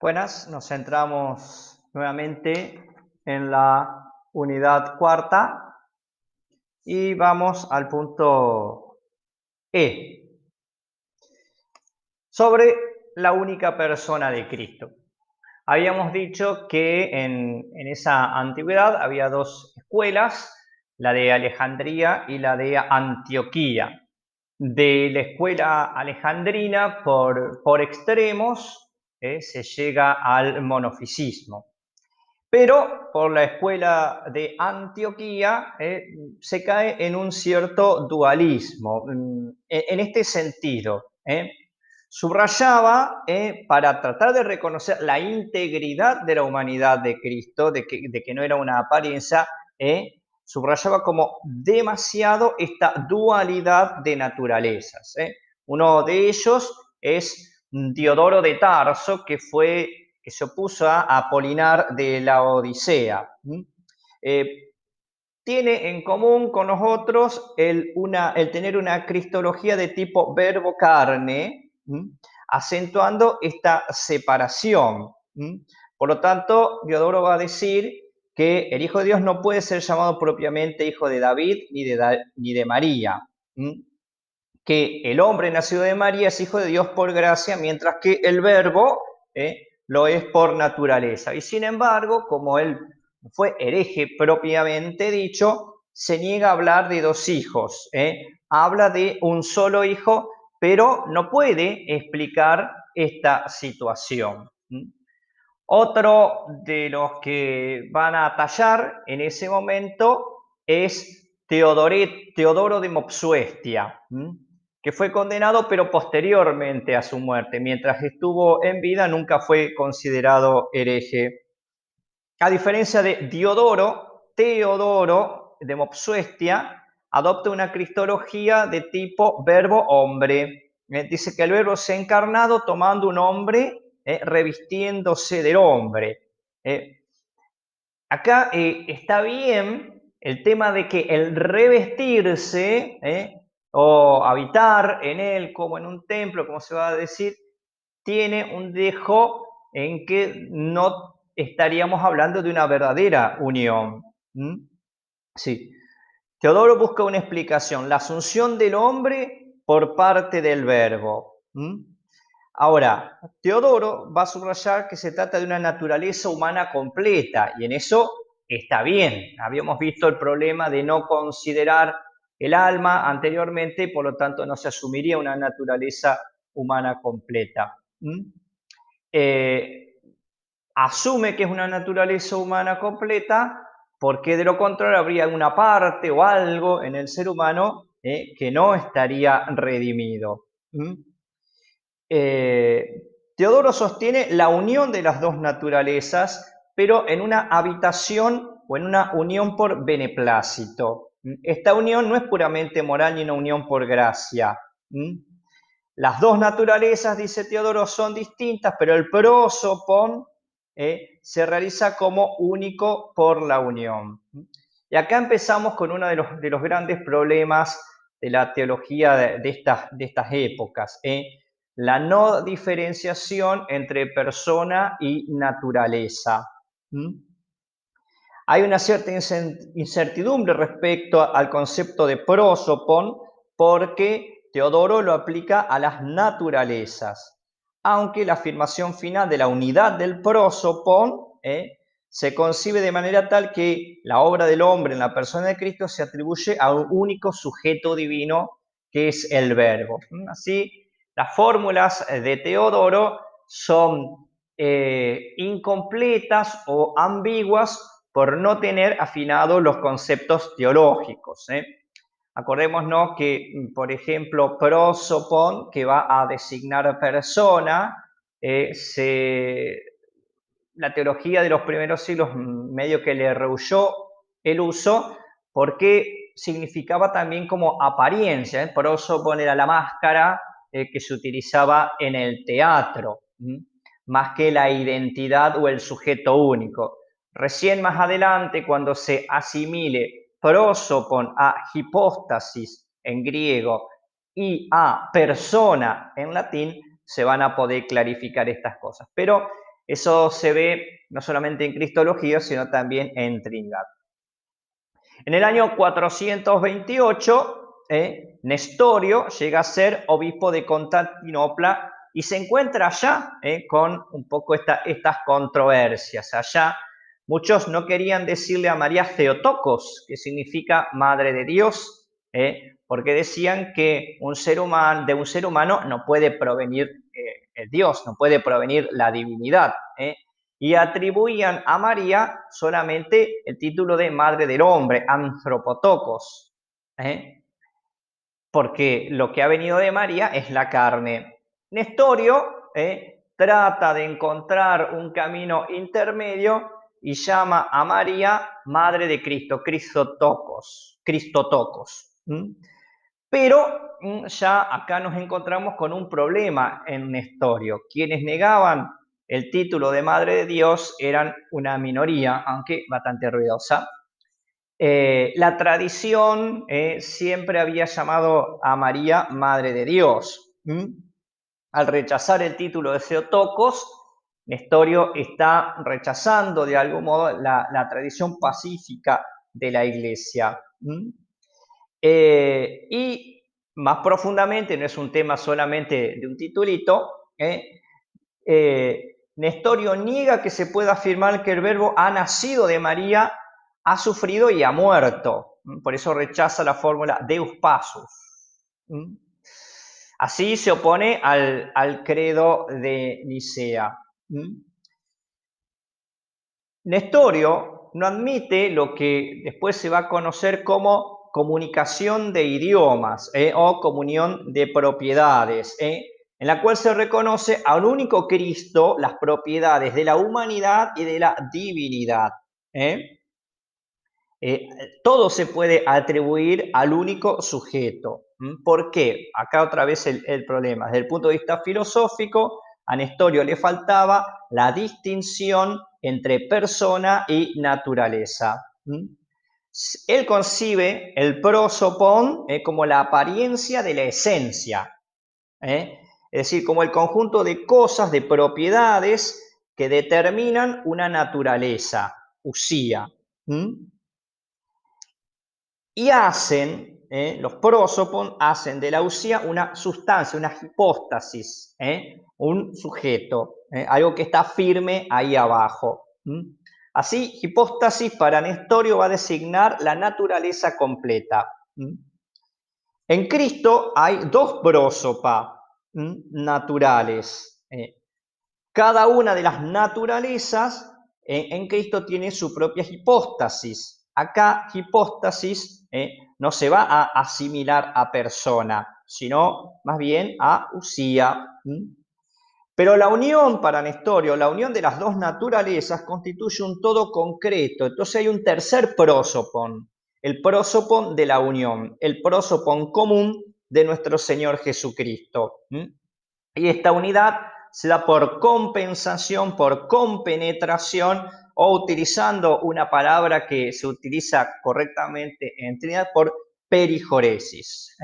Buenas, nos centramos nuevamente en la unidad cuarta y vamos al punto E, sobre la única persona de Cristo. Habíamos dicho que en esa antigüedad había dos escuelas, la de Alejandría y la de Antioquía. De la escuela alejandrina, por extremos, se llega al monofisismo. Pero por la escuela de Antioquía se cae en un cierto dualismo. En este sentido, subrayaba para tratar de reconocer la integridad de la humanidad de Cristo, de que no era una apariencia, subrayaba como demasiado esta dualidad de naturalezas. Uno de ellos es Diodoro de Tarso, que se opuso a Apolinar de la Odisea. Eh, Tiene en común con los otros el tener una cristología de tipo verbo-carne, acentuando esta separación. Por lo tanto, Diodoro va a decir que el Hijo de Dios no puede ser llamado propiamente Hijo de David ni de María. Que el hombre nacido de María es hijo de Dios por gracia, mientras que el verbo lo es por naturaleza. Y sin embargo, como él fue hereje propiamente dicho, se niega a hablar de dos hijos. Habla de un solo hijo, pero no puede explicar esta situación. Otro de los que van a tallar en ese momento es Teodoro de Mopsuestia, que fue condenado pero posteriormente a su muerte. Mientras estuvo en vida nunca fue considerado hereje. A diferencia de Diodoro, Teodoro de Mopsuestia adopta una cristología de tipo verbo-hombre. Dice que el verbo se ha encarnado tomando un hombre, revistiéndose del hombre. Acá está bien el tema de que el revestirse o habitar en él como en un templo, como se va a decir, tiene un dejo en que no estaríamos hablando de una verdadera unión. Sí. Teodoro busca una explicación, la asunción del hombre por parte del verbo. Ahora, Teodoro va a subrayar que se trata de una naturaleza humana completa y en eso está bien. Habíamos visto el problema de no considerar el alma anteriormente, por lo tanto no se asumiría una naturaleza humana completa. Eh, Asume que es una naturaleza humana completa porque de lo contrario habría una parte o algo en el ser humano que no estaría redimido. Teodoro sostiene la unión de las dos naturalezas, pero en una habitación o en una unión por beneplácito. Esta unión no es puramente moral ni una unión por gracia. Las dos naturalezas, dice Teodoro, son distintas, pero el prosopon se realiza como único por la unión. Y acá empezamos con uno de los grandes problemas de la teología de estas épocas. La no diferenciación entre persona y naturaleza. Hay una cierta incertidumbre respecto al concepto de prosopon porque Teodoro lo aplica a las naturalezas, aunque la afirmación final de la unidad del prosopon se concibe de manera tal que la obra del hombre en la persona de Cristo se atribuye a un único sujeto divino que es el verbo. Así, las fórmulas de Teodoro son incompletas o ambiguas por no tener afinados los conceptos teológicos. Acordémonos que, por ejemplo, prosopon, que va a designar persona, la teología de los primeros siglos medio que le rehuyó el uso porque significaba también como apariencia. Prosopon era la máscara que se utilizaba en el teatro, más que la identidad o el sujeto único. Recién más adelante, cuando se asimile prosopon a hipóstasis en griego y a persona en latín, se van a poder clarificar estas cosas. Pero Eso se ve no solamente en Cristología, sino también en Trinidad. En el año 428, Nestorio llega a ser obispo de Constantinopla y se encuentra allá con un poco estas controversias. Allá muchos no querían decirle a María Theotokos, que significa Madre de Dios, porque decían que de un ser humano no puede provenir Dios, no puede provenir la divinidad. Y atribuían a María solamente el título de Madre del Hombre, Anthropotokos, porque lo que ha venido de María es la carne. Nestorio trata de encontrar un camino intermedio y llama a María Madre de Cristo, Cristotokos. Pero ya acá nos encontramos con un problema en Nestorio. Quienes negaban el título de Madre de Dios eran una minoría, aunque bastante ruidosa. La tradición siempre había llamado a María Madre de Dios. Al rechazar el título de Theotokos, Nestorio está rechazando de algún modo la tradición pacífica de la Iglesia. Y más profundamente, no es un tema solamente de un titulito, Nestorio niega que se pueda afirmar que el Verbo ha nacido de María, ha sufrido y ha muerto. Por eso rechaza la fórmula Deus Passus. Así se opone al credo de Nicea. Nestorio no admite lo que después se va a conocer como comunicación de idiomas o comunión de propiedades, en la cual se reconoce a un único Cristo las propiedades de la humanidad y de la divinidad. Todo se puede atribuir al único sujeto. ¿Por qué? Acá otra vez el problema. Desde el punto de vista filosófico, a Nestorio le faltaba la distinción entre persona y naturaleza. Él concibe el prosopon como la apariencia de la esencia, es decir, como el conjunto de cosas, de propiedades que determinan una naturaleza, usía. Y los prosopon hacen de la usía una sustancia, una hipóstasis, un sujeto, algo que está firme ahí abajo. Así, hipóstasis para Nestorio va a designar la naturaleza completa. En Cristo hay dos prósopa naturales. Cada una de las naturalezas en Cristo tiene su propia hipóstasis. Acá hipóstasis no se va a asimilar a persona, sino más bien a usía. Pero la unión para Nestorio, la unión de las dos naturalezas constituye un todo concreto. Entonces hay un tercer prosopon, el prosopon de la unión, el prosopon común de nuestro Señor Jesucristo. Y esta unidad se da por compensación, por compenetración o utilizando una palabra que se utiliza correctamente en Trinidad, por perijoresis.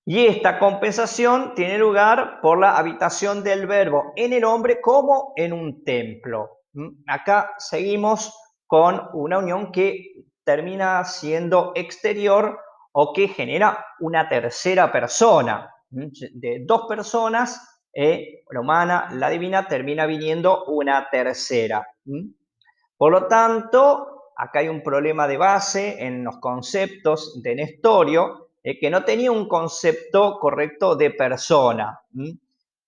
Y esta compensación tiene lugar por la habitación del Verbo en el hombre como en un templo. Acá seguimos con una unión que termina siendo exterior o que genera una tercera persona. De dos personas, la humana, la divina, termina viniendo una tercera. Por lo tanto, acá hay un problema de base en los conceptos de Nestorio, que no tenía un concepto correcto de persona.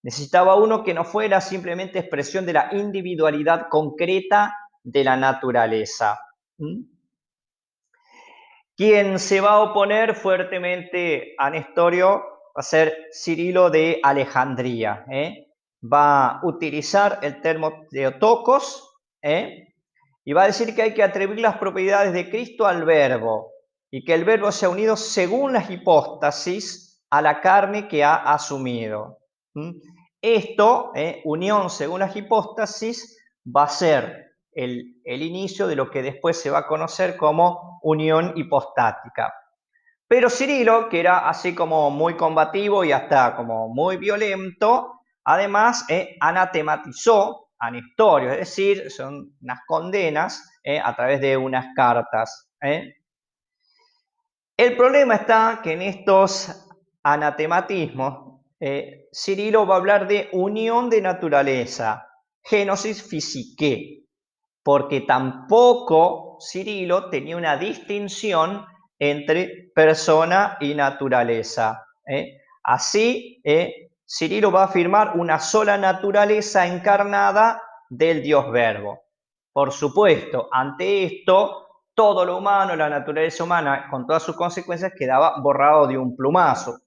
Necesitaba uno que no fuera simplemente expresión de la individualidad concreta de la naturaleza. Quien se va a oponer fuertemente a Nestorio va a ser Cirilo de Alejandría. Va a utilizar el término Theotokos, y va a decir que hay que atribuir las propiedades de Cristo al Verbo y que el Verbo se ha unido según las hipóstasis a la carne que ha asumido. Esto, unión según las hipóstasis, va a ser el inicio de lo que después se va a conocer como unión hipostática. Pero Cirilo, que era así como muy combativo y hasta como muy violento, Además, anatematizó a Nestorio, es decir, son unas condenas a través de unas cartas. El problema está que en estos anatematismos, Cirilo va a hablar de unión de naturaleza, génosis physique, porque tampoco Cirilo tenía una distinción entre persona y naturaleza. Así, Cirilo va a afirmar una sola naturaleza encarnada del Dios Verbo. Por supuesto, ante esto, todo lo humano, la naturaleza humana, con todas sus consecuencias, quedaba borrado de un plumazo.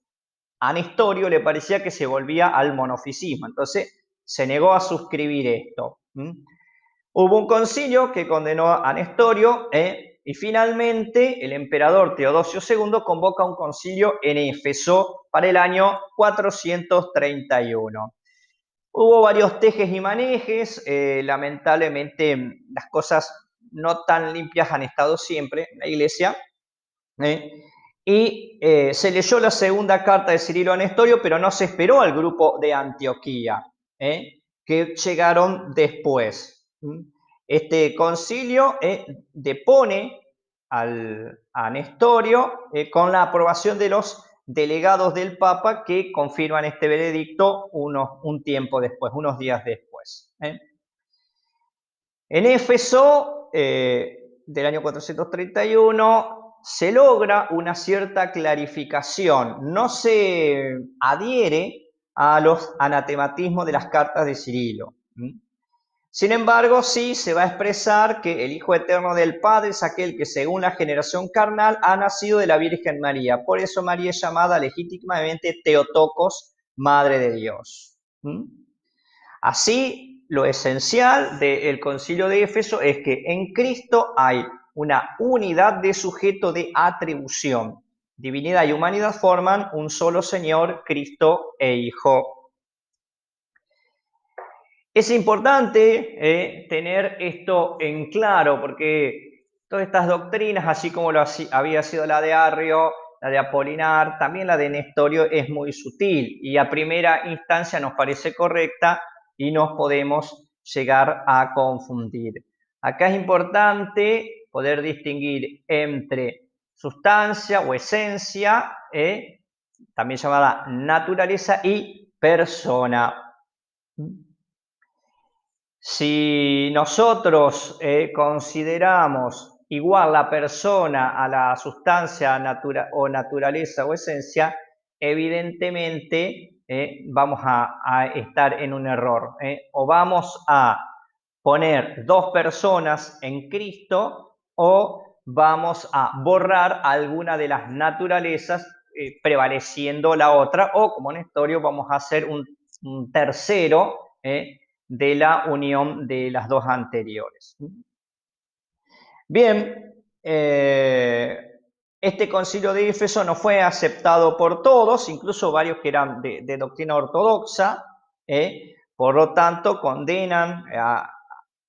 A Nestorio le parecía que se volvía al monofisismo, entonces se negó a suscribir esto. Hubo un concilio que condenó a Nestorio y finalmente el emperador Teodosio II convoca un concilio en Éfeso para el año 431. Hubo varios tejes y manejes, lamentablemente las cosas no tan limpias han estado siempre en la iglesia, y se leyó la segunda carta de Cirilo a Nestorio, pero no se esperó al grupo de Antioquía, que llegaron después. Este concilio depone a Nestorio con la aprobación de los delegados del Papa que confirman este veredicto un tiempo después, unos días después. En Éfeso, del año 431, se logra una cierta clarificación, no se adhiere a los anatematismos de las cartas de Cirilo. Sin embargo, sí se va a expresar que el Hijo Eterno del Padre es aquel que según la generación carnal ha nacido de la Virgen María. Por eso María es llamada legítimamente Theotokos, Madre de Dios. Así, lo esencial del Concilio de Éfeso es que en Cristo hay una unidad de sujeto de atribución. Divinidad y humanidad forman un solo Señor, Cristo e Hijo. Es importante tener esto en claro porque todas estas doctrinas, así como había sido la de Arrio, la de Apolinar, también la de Nestorio es muy sutil y a primera instancia nos parece correcta y nos podemos llegar a confundir. Acá es importante poder distinguir entre sustancia o esencia, también llamada naturaleza, y persona. Si nosotros consideramos igual la persona a la sustancia o naturaleza o esencia, evidentemente vamos a estar en un error. O vamos a poner dos personas en Cristo o vamos a borrar alguna de las naturalezas prevaleciendo la otra, o como Nestorio vamos a hacer un tercero de la unión de las dos anteriores. Bien, este concilio de Éfeso no fue aceptado por todos, incluso varios que eran de doctrina ortodoxa, por lo tanto condenan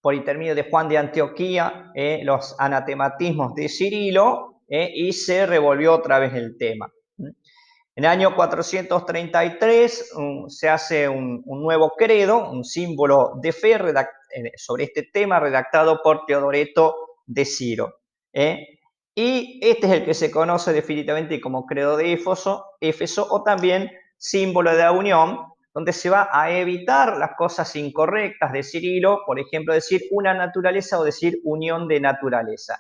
por intermedio de Juan de Antioquía los anatematismos de Cirilo y se revolvió otra vez el tema. En el año 433 se hace un nuevo credo, un símbolo de fe sobre este tema redactado por Teodoreto de Ciro. Y este es el que se conoce definitivamente como credo de Éfeso o también símbolo de la unión, donde se va a evitar las cosas incorrectas de Cirilo, por ejemplo, decir una naturaleza o decir unión de naturaleza.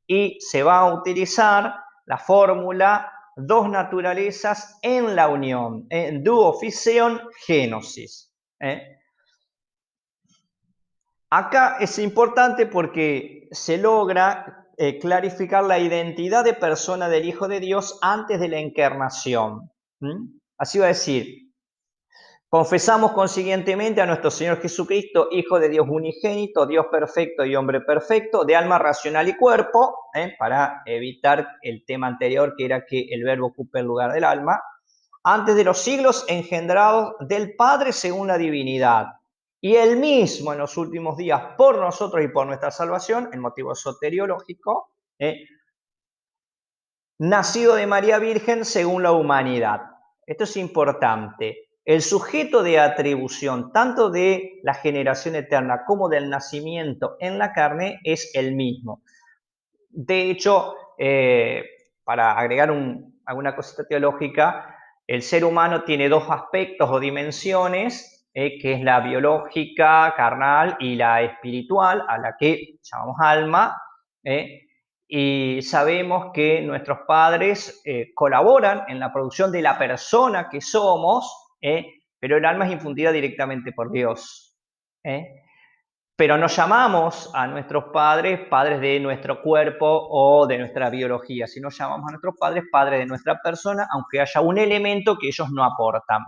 Y se va a utilizar la fórmula dos naturalezas en la unión, duo fiseon génosis. Acá es importante porque se logra clarificar la identidad de persona del Hijo de Dios antes de la encarnación. Así va a decir, confesamos consiguientemente a nuestro Señor Jesucristo, Hijo de Dios unigénito, Dios perfecto y hombre perfecto, de alma racional y cuerpo, para evitar el tema anterior que era que el verbo ocupe el lugar del alma, antes de los siglos engendrados del Padre según la divinidad, y él mismo en los últimos días por nosotros y por nuestra salvación, en motivo soteriológico, nacido de María Virgen según la humanidad. Esto es importante. el sujeto de atribución, tanto de la generación eterna como del nacimiento en la carne, es el mismo. De hecho, para agregar alguna cosita teológica, el ser humano tiene dos aspectos o dimensiones, que es la biológica, carnal, y la espiritual, a la que llamamos alma, ¿eh? Y sabemos que nuestros padres colaboran en la producción de la persona que somos, pero el alma es infundida directamente por Dios. ¿Eh? Pero no llamamos a nuestros padres padres de nuestro cuerpo o de nuestra biología, sino llamamos a nuestros padres padres de nuestra persona, aunque haya un elemento que ellos no aportan,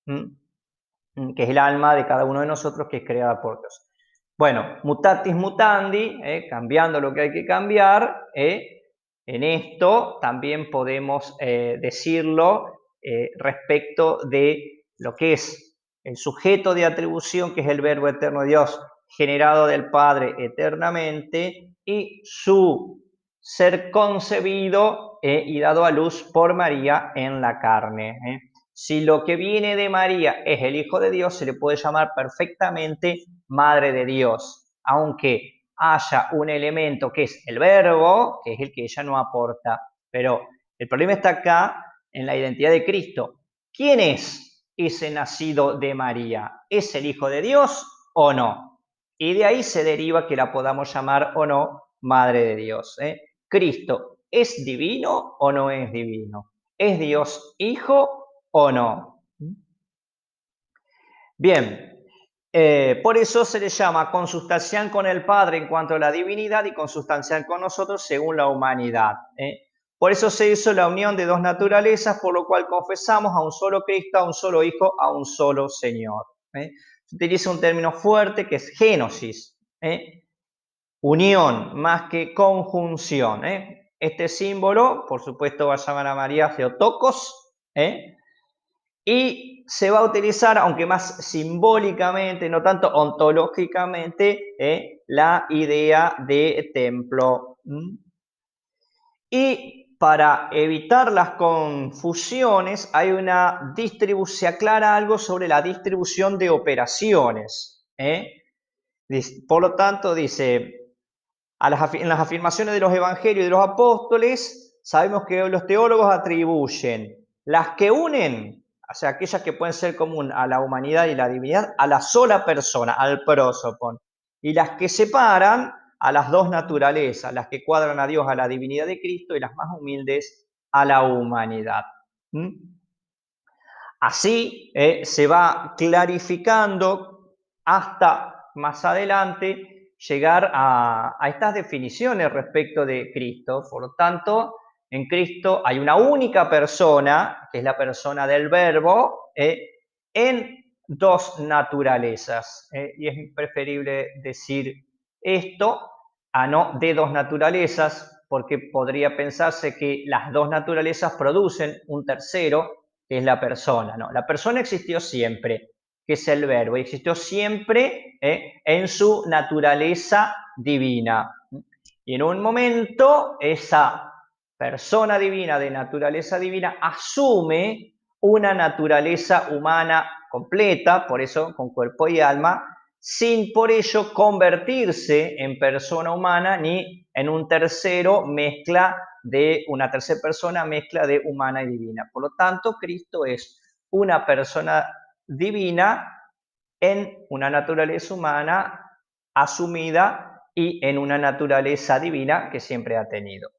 que es el alma de cada uno de nosotros, que es creada por Dios. Bueno, mutatis mutandi, cambiando lo que hay que cambiar, en esto también podemos decirlo respecto de lo que es el sujeto de atribución, que es el verbo eterno de Dios, generado del Padre eternamente, y su ser concebido y dado a luz por María en la carne. Si lo que viene de María es el Hijo de Dios, se le puede llamar perfectamente Madre de Dios, aunque haya un elemento que es el verbo, que es el que ella no aporta. Pero el problema está acá en la identidad de Cristo. ¿Quién es ese nacido de María? ¿Es el Hijo de Dios o no? Y de ahí se deriva que la podamos llamar o no Madre de Dios. ¿Cristo es divino o no es divino? ¿Es Dios Hijo o no? Bien, por eso se le llama consustancial con el Padre en cuanto a la divinidad y consustancial con nosotros según la humanidad. Por eso se hizo la unión de dos naturalezas, por lo cual confesamos a un solo Cristo, a un solo Hijo, a un solo Señor. Se utiliza un término fuerte que es génosis, unión más que conjunción. Este símbolo, por supuesto, va a llamar a María Theotokos, y se va a utilizar, aunque más simbólicamente, no tanto ontológicamente, la idea de templo. Y para evitar las confusiones, hay una distribución, se aclara algo sobre la distribución de operaciones. Por lo tanto, dice, en las afirmaciones de los evangelios y de los apóstoles, sabemos que los teólogos atribuyen las que unen, o sea, aquellas que pueden ser común a la humanidad y la divinidad, a la sola persona, al prosopon, y las que separan a las dos naturalezas, las que cuadran a Dios a la divinidad de Cristo y las más humildes a la humanidad. Así se va clarificando hasta más adelante llegar a estas definiciones respecto de Cristo. Por lo tanto, en Cristo hay una única persona, que es la persona del Verbo, en dos naturalezas. Y es preferible decir esto a no de dos naturalezas, porque podría pensarse que las dos naturalezas producen un tercero, que es la persona. No, la persona existió siempre, que es el verbo, y existió siempre en su naturaleza divina. Y en un momento esa persona divina de naturaleza divina asume una naturaleza humana completa, por eso con cuerpo y alma, sin por ello convertirse en persona humana ni en un tercero mezcla de una tercera persona mezcla de humana y divina. Por lo tanto, Cristo es una persona divina en una naturaleza humana asumida y en una naturaleza divina que siempre ha tenido.